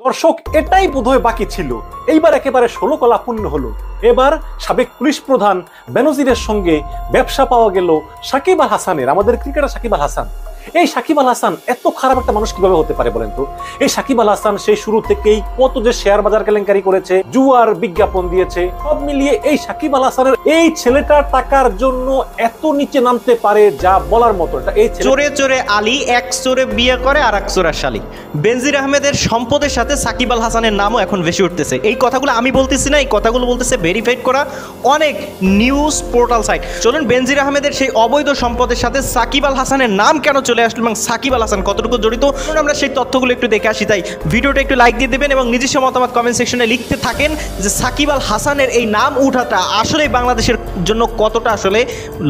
দর্শক এটাই বোধহয় বাকি ছিল। এইবার একেবারে 16 কলা পূর্ণ হলো। এবার সাবেক পুলিশ প্রধান বেনজিরের সঙ্গে ব্যবসা পাওয়া গেল সাকিব আল হাসানের, আমাদের ক্রিকেটার সাকিব আল হাসান। এই সাকিব আল হাসান এত খারাপ একটা মানুষ কিভাবে হতে পারে বলেন তো? এই সাকিব আল হাসান সেই শুরু থেকেই কত যে শেয়ার বাজার কেলেঙ্কারি করেছে, জুয়ার বিজ্ঞাপন দিয়েছে, সব মিলিয়ে এই সাকিব আল হাসানের এই ছেলেটার টাকার জন্য এত নিচে নামতে পারে যা বলার মতো। এই চোরে চোরে আলী এক চোরে বিয়ে করে আর এক চোরা শালী। বেনজির আহমেদের সম্পদের সাথে সাকিব আল হাসানের নামও এখন বেশি উঠতেছে। এই কথাগুলো আমি বলতেছি না, এই কথাগুলো বলতেছে ভেরিফাইড করা অনেক নিউজ পোর্টাল সাইট। চলুন বেনজির আহমেদের সেই অবৈধ সম্পদের সাথে সাকিব আল হাসানের নাম কেন চলে আসলো এবং সাকিব আল হাসান কতটুকু জড়িত, আমরা সেই তথ্যগুলো একটু দেখে আসি। তাই ভিডিওটা একটু লাইক দিয়ে দেবেন এবং নিজস্ব মতামত কমেন্ট সেকশনে লিখতে থাকেন যে সাকিব আল হাসানের এই নাম উঠাটা আসলে বাংলাদেশের জন্য কতটা আসলে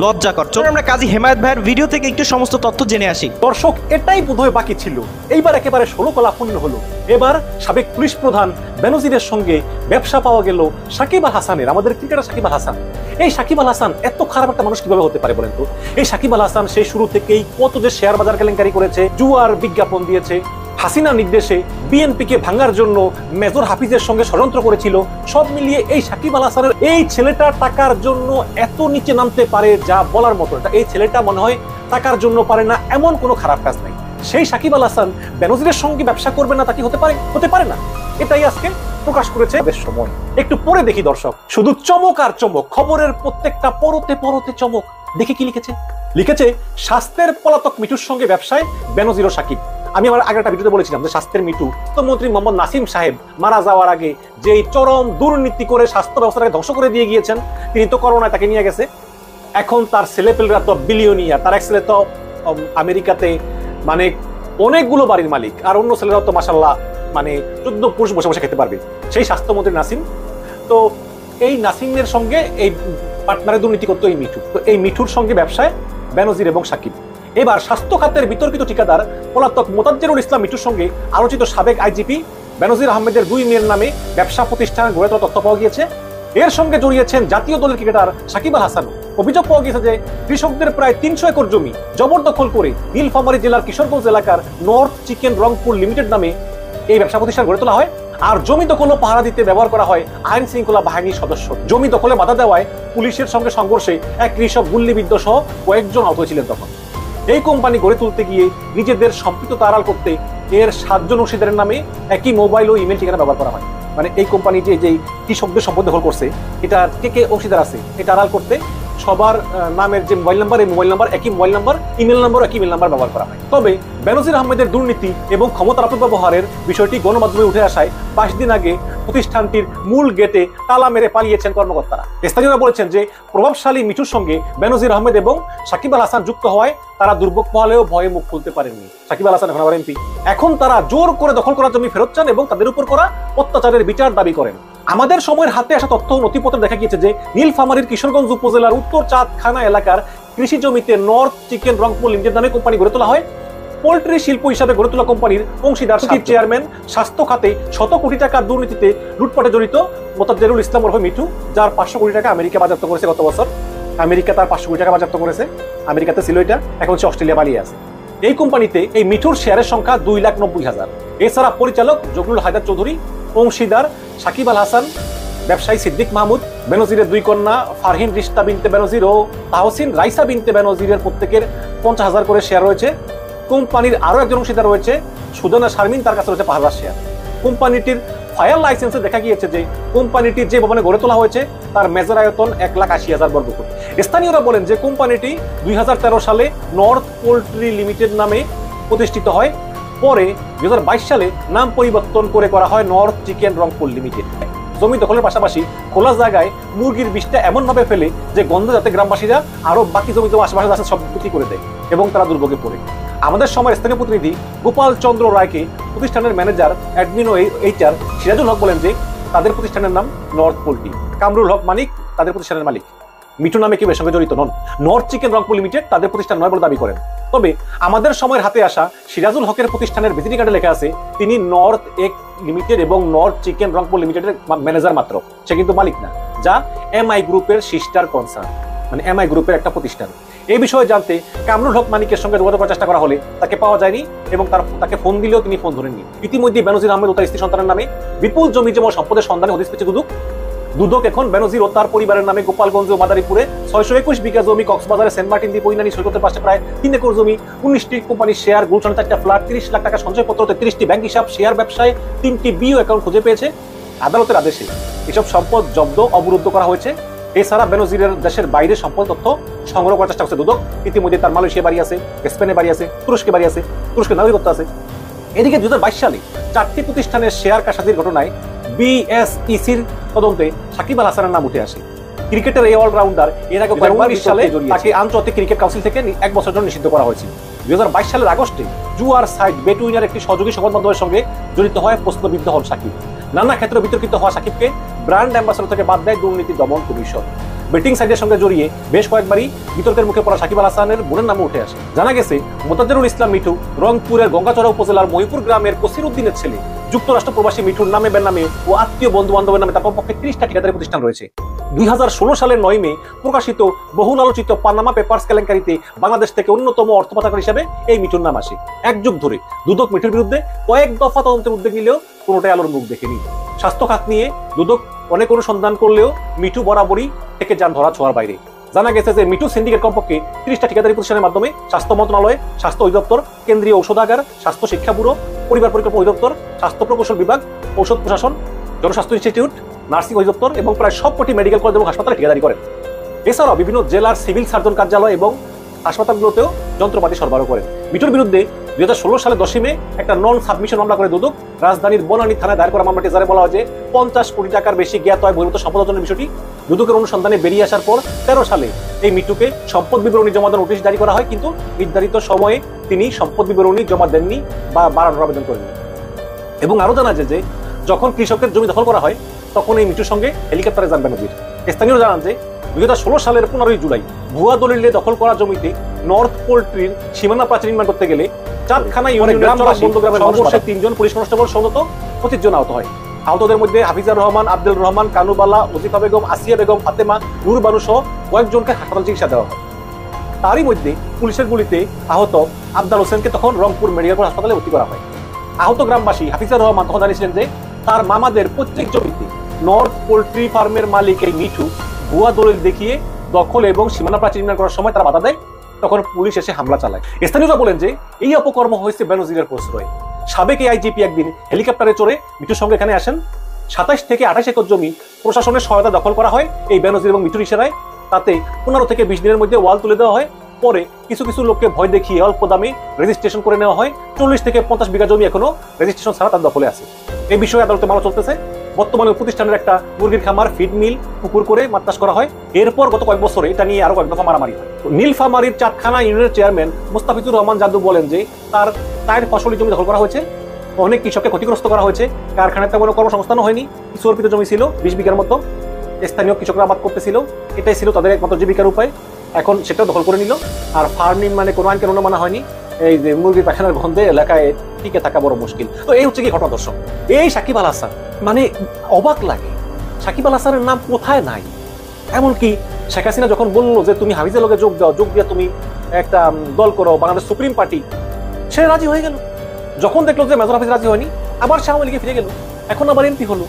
লজ্জাকর। চলুন আমরা কাজী হেমায়েত ভাইয়ের ভিডিও থেকে একটু সমস্ত তথ্য জেনে আসি। দর্শক এটাই বোধহয় বাকি ছিল। এইবার একেবারে 16 কলা পূর্ণ হলো। এবার সাবেক পুলিশ প্রধান বেনজিরের সঙ্গে ব্যবসা পাওয়া গেল সাকিব আল হাসানের, আমাদের ক্রিকেটার সাকিব আল হাসান। এই সাকিব আল হাসান এত খারাপ একটা মানুষ কিভাবে হতে পারে বলেন তো? এই সাকিব আল হাসান সেই শুরু থেকেই কত যে শেয়ার বাজার কেলেঙ্কারি করেছে, জুয়ার বিজ্ঞাপন দিয়েছে, হাসিনা নির্দেশে বিএনপিকে ভাঙার জন্য মেজর হাফিজের সঙ্গে ষড়যন্ত্র করেছিল। সব মিলিয়ে এই সাকিব আল হাসানের এই ছেলেটার টাকার জন্য এত নিচে নামতে পারে যা বলার মতো। এই ছেলেটা মনে হয় টাকার জন্য পারে না, এমন কোনো খারাপ কাজ নাই। সেই সাকিব আল হাসান বেনজিরের সঙ্গে ব্যবসা করবে না তা কি হতে পারে? হতে পারে না। এটাই আজকে প্রকাশ করেছে বেশ সময়। একটু পরে দেখি দর্শক, শুধু চমক আর চমক, খবরের প্রত্যেকটা পরতে পরতে চমক। দেখে কি লিখেছে? লিখেছে স্বাস্থ্যের পলাতক মিঠুর সঙ্গে ব্যবসায় বেনজির ও সাকিব। আমি আমার আগের একটা ভিডিওতে বলেছিলাম যে স্বাস্থ্যের মিঠু মন্ত্রী মোহাম্মদ নাসিম সাহেব মারা যাওয়ার আগে যে চরম দুর্নীতি করে স্বাস্থ্য ব্যবস্থাটাকে ধ্বংস করে দিয়ে গিয়েছেন, তিনি তো করোনায় তাকে নিয়ে গেছে। এখন তার ছেলেপেলেরা তো বিলিয়নিয়ার, তার এক ছেলে তো আমেরিকাতে মানে অনেকগুলো বাড়ির মালিক, আর অন্য ছেলেরাও তো মাশাল্লাহ মানে 14 পুরুষ বসে বসে খেতে পারবে। সেই স্বাস্থ্যমন্ত্রী নাসিম, তো এই নাসিমের সঙ্গে এই পার্টনারে দুর্নীতি করতো এই মিঠু। তো এই মিঠুর সঙ্গে ব্যবসায় বেনজির এবং সাকিব। এবার স্বাস্থ্য খাতের বিতর্কিত ঠিকাদার পলাতক মোতাজ্জেরুল ইসলাম মিঠুর সঙ্গে আলোচিত সাবেক আইজিপি বেনজির আহমেদের 2 মেয়ের নামে ব্যবসা প্রতিষ্ঠান গড়ে তোলার তথ্য পাওয়া গিয়েছে। এর সঙ্গে জড়িয়েছেন জাতীয় দলের ক্রিকেটার সাকিব আল হাসান। অভিযোগ পাওয়া গেছে যে কৃষকদের প্রায় 300 একর জমি জবরদখল করে নীলফামারী জেলার কিশোরগঞ্জ এলাকার নর্থ চিকেন রংপুর লিমিটেড নামে এই ব্যবসা প্রতিষ্ঠান গড়ে তোলা হয়। আর জমি দখল ও পাহারা দিতে ব্যবহার করা হয় আইন শৃঙ্খলা বাহিনীর সদস্য। জমি দখলে বাধা দেওয়ায় পুলিশের সঙ্গে সংঘর্ষে এক কৃষক গুল্লিবিদ্ধ সহ কয়েকজন আহত হয়েছিলেন। তখন এই কোম্পানি গড়ে তুলতে গিয়ে নিজেদের সম্পৃক্ততা আড়াল করতে এর 7 জন অংশীদারের নামে একই মোবাইল ও ইমেল ঠিকানা ব্যবহার করা হয়। মানে এই কোম্পানি যে কৃষকদের সম্পদ দখল করছে, এটা কে অংশীদার আছে এটা আড়াল করতে সবার নামের যে মোবাইল নাম্বার, এই মোবাইল নাম্বার একই মোবাইল নাম্বার, ইমেল নাম্বার একই ইমেল নাম্বার ব্যবহার করা হয়। তবে বেনজির আহমেদের দুর্নীতি এবং ক্ষমতার অপব্যবহারের বিষয়টি গণমাধ্যমে উঠে আসায় 5 দিন আগে প্রতিষ্ঠানটির মূল গেটে তালা মেরে পালিয়েছেন কর্মকর্তারা। স্থানীয়রা বলেছেন যে প্রভাবশালী মিঠুর সঙ্গে বেনজির আহমেদ এবং সাকিব আল হাসান যুক্ত হওয়ায় তারা দুর্ভোগ পোহালেও ভয়ে মুখ খুলতে পারেননি। সাকিব আল হাসান এখন আবার এমপি। এখন তারা জোর করে দখল করা জমি ফেরত চান এবং তাদের উপর করা অত্যাচারের বিচার দাবি করেন। আমাদের সময়ের হাতে আসা তথ্য ও নথিপত্র দেখা গিয়েছে যে নীলফামারীর কিশোরগঞ্জ উপজেলার উত্তর চাঁদখানা এলাকার কৃষি জমিতে নর্থ চিকেন রংপুর লিমিটেড নামে কোম্পানি গড়ে তোলা হয়। পোল্ট্রি শিল্প হিসাবে গড়ে তোলা কোম্পানির অংশীদার চেয়ারম্যান স্বাস্থ্য খাতে শত কোটি টাকার দুর্নীতিতে লুটপাটে জড়িত মোতাজ্জেরুল ইসলাম ওরফে মিঠু, যার 500 কোটি টাকা আমেরিকা বাজেয়াপ্ত করেছে গত বছর। আমেরিকা তার 500 কোটি টাকা বাজেয়াপ্ত করেছে, আমেরিকাতে ছিল এটা, এখন সে অস্ট্রেলিয়া পালিয়ে আছে। এই কোম্পানিতে এই মিঠুর শেয়ারের সংখ্যা 2,90,000। এছাড়া পরিচালক জগলুল হায়দার চৌধুরী, অংশীদার সাকিব আল হাসান, ব্যবসায়ী সিদ্দিক মাহমুদ, বেনজিরের 2 কন্যা ফারহিন রিশতা বিনতে বেনজির ও তাহসিন রাইসা বিনতে বেনজিরের প্রত্যেকের 50,000 করে শেয়ার রয়েছে। কোম্পানির আরো একজন অংশীদার রয়েছে সুদানা শারমিন, তার কাছে রয়েছে 5,000 শেয়ার। কোম্পানিটির ফায়ার লাইসেন্সে দেখা গিয়েছে যে কোম্পানিটির যে ভবনে গড়ে তোলা হয়েছে তার মেজর আয়তন 1,80,000 বর্গফুট। স্থানীয়রা বলেন যে কোম্পানিটি 2013 সালে নর্থ পোল্ট্রি লিমিটেড নামে প্রতিষ্ঠিত হয়। পরে 2022 সালে নাম পরিবর্তন করে করা হয় নর্থ চিকেন রংপুর লিমিটেড। জমি দখলের পাশাপাশি খোলা জায়গায় মুরগির বিষটা এমন ভাবে ফেলে যে গন্ধ যাতে গ্রামবাসীরা আরো বাকি জমি আশেপাশে আছে সব বিক্রি করে দেয় এবং তারা দুর্ভোগে পড়ে। আমাদের সময়ের স্থানীয় প্রতিনিধি গোপাল চন্দ্র রায়কে প্রতিষ্ঠানের ম্যানেজার অ্যাডমিন ও এইচআর সিরাজুল হক বলেন যে তাদের প্রতিষ্ঠানের নাম নর্থ পোল্ট্রি। কামরুল হক মানিক তাদের প্রতিষ্ঠানের মালিক। মিঠু নামে কেউ এর সঙ্গে জড়িত নন। নর্থ চিকেন রংপুর লিমিটেড তাদের প্রতিষ্ঠান নয় বলে দাবি করেন। তবে আমাদের সময়ের হাতে আসা সিরাজুল হকের প্রতিষ্ঠানের ভিজিটিং কার্ডে লেখা আছে তিনি নর্থ এক লিমিটেড এবং নর্থ চিকেন রংপুর লিমিটেডের ম্যানেজার মাত্র, সে কিন্তু মালিক না, যা এমআই গ্রুপের সিস্টার কনসার্ন, মানে এমআই গ্রুপের একটা প্রতিষ্ঠান। এই বিষয়ে জানতে কামরুল হক মানিকের সঙ্গে যোগাযোগ করার চেষ্টা করা হলে তাকে পাওয়া যায়নি এবং তাকে ফোন দিলেও তিনি ফোন ধরেননি। ইতিমধ্যে বেনজির আহমেদ ও তার স্ত্রী সন্তানের নামে বিপুল জমি জমা সম্পদের সন্ধানে হদিস পেয়েছে দুদক। দুদক এখন বেনজির ও তার পরিবারের নামে গোপালগঞ্জ ও মাদারীপুরে 621 বিঘা জমি, কক্সবাজারে সেন্ট মার্টিন দ্বীপ, বৈনানী সৈকতের পাশে প্রায় 3 একর জমি, 19টি কোম্পানির শেয়ার, গুলশানে 4টা ফ্ল্যাট, 30 লাখ টাকা সঞ্চয়পত্র, 33টি ব্যাংক হিসাব, শেয়ার ব্যবসায় 3টি বিও অ্যাকাউন্ট খুঁজে পেয়েছে। আদালতের আদেশে এসব সম্পদ জব্দ অবরুদ্ধ করা হয়েছে। এছাড়া বেনজিরের দেশের বাইরে সম্পদ তথ্য সংগ্রহ করার চেষ্টা করছে দুদক। ইতিমধ্যে তার মালয়েশিয়া বাড়ি আছে, স্পেনে বাড়ি আছে, তুরস্কে বাড়ি আছে, তুরস্কের নাগরিকত্ব আছে। এদিকে 2022 সালে 4টি প্রতিষ্ঠানের শেয়ার কারসাজির ঘটনায় বিএসইসির তদন্তে সাকিব আল হাসানের নাম উঠে আসে। ক্রিকেটের এই অলরাউন্ডার এর আগে 2019 সালে তাকে আন্তর্জাতিক ক্রিকেট কাউন্সিল থেকে 1 বছরের জন্য নিষিদ্ধ করা হয়েছিল। 2022 সালের আগস্টে জুয়ার সাইট বেটুইনার একটি সহযোগী সংবাদ মাধ্যমের সঙ্গে জড়িত হওয়ায় প্রশ্নবিদ্ধ হন সাকিব। নানা ক্ষেত্রে বিতর্কিত হওয়া সাকিবকে ব্র্যান্ড অ্যাম্বাসেডর থেকে বাদ দেয় দুর্নীতি দমন কমিশন। বেটিং সাইটের সঙ্গে জড়িয়ে বেশ কয়েকবারই বিতর্কের মুখে পড়া সাকিব আল হাসানের বোনের নামও উঠে আসে। জানা গেছে মোতাজ্জেরুল ইসলাম মিঠু রংপুরের গঙ্গাচড়া উপজেলার মহিপুর গ্রামের কসির উদ্দিনের ছেলে। যুক্তরাষ্ট্র প্রবাসী মিঠুর নামে বেনামে ও আত্মীয় বন্ধু বান্ধবের নামে তার পক্ষে 30টা ঠিকাদারি প্রতিষ্ঠান রয়েছে। 2016 সালের 9 মে প্রকাশিত বহুল আলোচিত পানামা পেপারস কেলেঙ্কারিতে বাংলাদেশ থেকে অন্যতম অর্থ পাচারকারী হিসেবে এই মিঠুর নাম আসে। 1 যুগ ধরে দুদক মিঠুর বিরুদ্ধে কয়েক দফা তদন্তের উদ্যোগ নিলেও কোনোটাই আলোর মুখ দেখেনি। স্বাস্থ্য খাত নিয়ে দুদক অনেক অনুসন্ধান করলেও মিঠু বরাবরই থেকে যান ধরা ছোঁয়ার বাইরে। জানা গেছে যে মিঠু সিন্ডিকেট কমপক্ষে 30টা ঠিকাদারি প্রতিষ্ঠানের মাধ্যমে স্বাস্থ্য মন্ত্রণালয়, স্বাস্থ্য অধিদপ্তর, কেন্দ্রীয় ঔষধাগার, স্বাস্থ্য শিক্ষা ব্যুরো, পরিবার পরিকল্পনা অধিদপ্তর, স্বাস্থ্য প্রকৌশল বিভাগ, ঔষধ প্রশাসন, জনস্বাস্থ্য ইনস্টিটিউট, নার্সিং অধিদপ্তর এবং প্রায় সবকটি মেডিকেল কলেজ এবং হাসপাতালে ঠিকাদারি করেন। এছাড়াও বিভিন্ন জেলার সিভিল সার্জন কার্যালয় এবং হাসপাতালগুলোতেও যন্ত্রপাতি সরবরাহ করেন। মিঠুর বিরুদ্ধে 2016 সালে 10 মে একটা নন সাবমিশন মামলা করে দুদক। রাজধানীর বনানী থানায় দায়ের করা মামলাটি যারে বলা হয় যে 50 কোটি টাকার বেশি জ্ঞাত হয় বহির্ভূত সম্পদ অর্জনের বিষয়টি দুদকের অনুসন্ধানে বেরিয়ে আসার পর 13 সালে এই মিঠুকে সম্পদ বিবরণী জমা দেওয়ার নোটিশ জারি করা হয়, কিন্তু নির্ধারিত সময়ে তিনি সম্পদ বিবরণী জমা দেননি বা বাড়ানোর আবেদন করেননি। এবং আরো জানা যায় যে যখন কৃষকের জমি দখল করা হয় তখন এই মিঠুর সঙ্গে হেলিকপ্টারে যান বেনজির। স্থানীয় জানান যে 2016 সালের 15 জুলাই ভুয়া দলিলে দখল করা জমিতে নর্থ পোল্ট্রির সীমানা প্রাচীর নির্মাণ করতে গেলে চাঁদখানা ইউনিয়নের গ্রামের সংঘর্ষে 3 জন পুলিশ কনস্টেবল সহ 25 জন আহত হয়। আহতদের মধ্যে হাফিজার রহমান, আব্দুল রহমান, কানুবালা, ওজিফা বেগম, আসিয়া বেগম, ফাতেমা, নূর বানু সহ কয়েকজনকে হাসপাতাল চিকিৎসা দেওয়া হয়। তারই মধ্যে পুলিশের গুলিতে আহত আবদাল হোসেনকে তখন রংপুর মেডিকেল হাসপাতালে ভর্তি করা হয়। আহত গ্রামবাসী হাফিজার রহমান তখন জানিয়েছিলেন যে তার মামাদের প্রত্যেক জমিতে নর্থ পোল্ট্রি ফার্মের মালিক এই মিঠু ভুয়া দলিল দেখিয়ে দখল এবং সীমানা প্রাচীর নির্মাণ করার সময় তারা বাধা দেয়, তখন পুলিশ এসে হামলা চালায়। স্থানীয়রা বলেন যে এই অপকর্ম হয়েছে বেনজিরের প্রশ্রয়। সাবেক আইজিপি একদিন হেলিকপ্টারে চড়ে মিঠুর সঙ্গে এখানে আসেন। 27 থেকে 28 একর জমি প্রশাসনের সহায়তা দখল করা হয় এই বেনজির এবং মিঠুর ইশারায়। তাতে 15 থেকে 20 দিনের মধ্যে ওয়াল তুলে দেওয়া হয়। পরে কিছু কিছু লোককে ভয় দেখিয়ে অল্প দামে রেজিস্ট্রেশন করে নেওয়া হয়। 40 থেকে 50 বিঘা জমি এখনো রেজিস্ট্রেশন ছাড়া তার দখলে আছে। এই বিষয়ে আদালতে মামলা চলতেছে। বর্তমানে প্রতিষ্ঠানের একটা মুরগির খামার, ফিড মিল, পুকুর করে মাছ চাষ করা হয়। এরপর গত কয়েক বছরে এটা নিয়ে আরো কয়েক দফা মারামারি হয়। নীলফামারীর চাঁদখানা ইউনিয়নের চেয়ারম্যান মুস্তাফিজুর রহমান জাদু বলেন যে তার 4 ফসলি জমি দখল করা হয়েছে, অনেক কৃষককে ক্ষতিগ্রস্ত করা হয়েছে। কারখানায় তেমন কর্মসংস্থানও হয়নি। কিছু অর্পিত জমি ছিল 20 বিঘার মতো, স্থানীয় কৃষকরা আবাদ করতেছিল, এটাই ছিল তাদের একমাত্র জীবিকার উপায়। এখন সেটাও দখল করে নিল। আর ফার্মিং মানে কোনো আইন কানুন মানা হয়নি। এই যে মুরগি পাখানার গন্ধে এলাকায় টিকে থাকা বড় মুশকিল। তো এই হচ্ছে কি ঘটনা দর্শক। এই সাকিব আল হাসান মানে অবাক লাগে, সাকিব আল হাসানের নাম কোথায় নাই। এমনকি শেখ হাসিনা যখন বললো যে তুমি হাফিজের লগে যোগ দাও, যোগ দিয়ে তুমি একটা দল করো বাংলাদেশ সুপ্রিম পার্টি, সে রাজি হয়ে গেল। যখন দেখলো যে মেজর হাফিজ রাজি হয়নি, আবার সে আওয়ামী লীগে ফিরে গেল, এখন আবার এমপি হলো।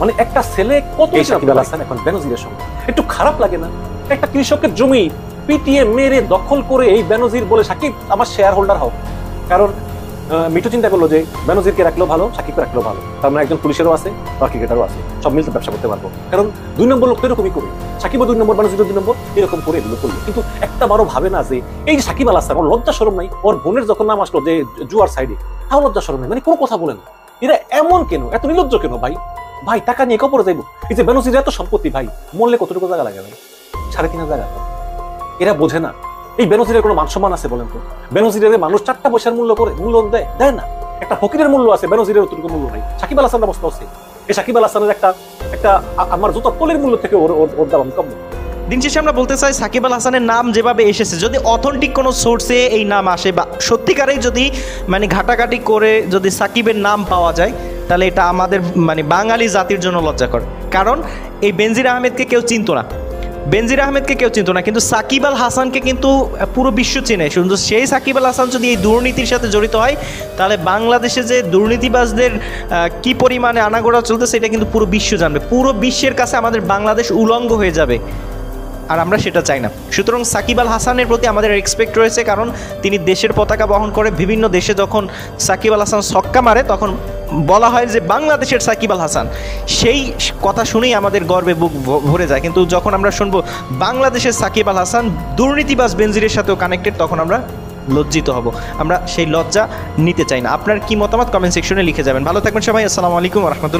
মানে একটা ছেলে কত। সাকিব আল হাসান এখন বেনজিরের সঙ্গে একটু খারাপ লাগে না? একটা কৃষকের জমি পিটিএ মেরে দখল করে এই বেনজির বলে সাকিব আমার শেয়ার হোল্ডার হোক। কারণ মিঠু চিন্তা করলো যে বেনজিরকে রাখলেও ভালো, সাকিবকে রাখলেও ভালো। তার মানে একজন পুলিশেরও আছে, বা ক্রিকেটারও আছে, সব মিলতে ব্যবসা করতে পারবো। কারণ 2 নম্বর লোক তো এরকমই করে, সাকিবও 2 নম্বর, বেনজিরও 2 নম্বর, এরকম করে এগুলো করলো। কিন্তু একটা বারও ভাবে না যে এই যে সাকিব আল হাসান, ওর লজ্জা শরম নাই? ওর বোনের যখন নাম আসলো যে জুয়ার সাইডে, তাও লজ্জা শরম নাই, মানে কোনো কথা বলে না। এরা এমন কেন, এত নির্লজ্জ কেন ভাই? ভাই টাকা নিয়ে কপরে যাইবো? এই যে বেনজির এত সম্পত্তি ভাই, মরলে কতটুকু জায়গা লাগে ভাই? 3.5 জায়গা। এরা বোঝে না এই বেনজিরের কোনো মান সম্মান আছে বলেন তো? বেনজিরের মানুষ 4টা পয়সার মূল্য করে মূল্য দেয় না। একটা ফকিরের মূল্য আছে, বেনজিরের অতটুকু মূল্য নাই। সাকিব আল হাসানের অবস্থা আছে। এই সাকিব আল হাসানের একটা আমার জুতার তলের মূল্য থেকে ওর দাম কম। দিন শেষে আমরা বলতে চাই সাকিব আল হাসানের নাম যেভাবে এসেছে, যদি অথেন্টিক কোনো সোর্সে এই নাম আসে বা সত্যিকারেই যদি মানে ঘাটাঘাটি করে যদি সাকিবের নাম পাওয়া যায়, তাহলে এটা আমাদের মানে বাঙালি জাতির জন্য লজ্জাকর। কারণ এই বেনজির আহমেদকে কেউ চিনতো না। বেনজির আহমেদকে কেউ চিনত না, কিন্তু সাকিব আল হাসানকে কিন্তু পুরো বিশ্ব চেনে। শুধু সেই সাকিব আল হাসান যদি এই দুর্নীতির সাথে জড়িত হয়, তাহলে বাংলাদেশে যে দুর্নীতিবাজদের কি পরিমাণে আনাগোড়া চলতেছে এটা কিন্তু পুরো বিশ্ব জানবে। পুরো বিশ্বের কাছে আমাদের বাংলাদেশ উলঙ্গ হয়ে যাবে, আর আমরা সেটা চাই না। সুতরাং সাকিব আল হাসানের প্রতি আমাদের রেসপেক্ট রয়েছে, কারণ তিনি দেশের পতাকা বহন করে। বিভিন্ন দেশে যখন সাকিব আল হাসান ছক্কা মারে তখন বলা হয় যে বাংলাদেশের সাকিব আল হাসান, সেই কথা শুনেই আমাদের গর্বে বুক ভরে যায়। কিন্তু যখন আমরা শুনবো বাংলাদেশের সাকিব আল হাসান দুর্নীতিবাজ বেনজিরের সাথেও কানেক্টেড, তখন আমরা লজ্জিত হব। আমরা সেই লজ্জা নিতে চাই না। আপনার কি মতামত কমেন্ট সেকশনে লিখে যাবেন। ভালো থাকবেন সবাই। আসসালামু আলাইকুম ওয়া রাহমাতুল্লাহ।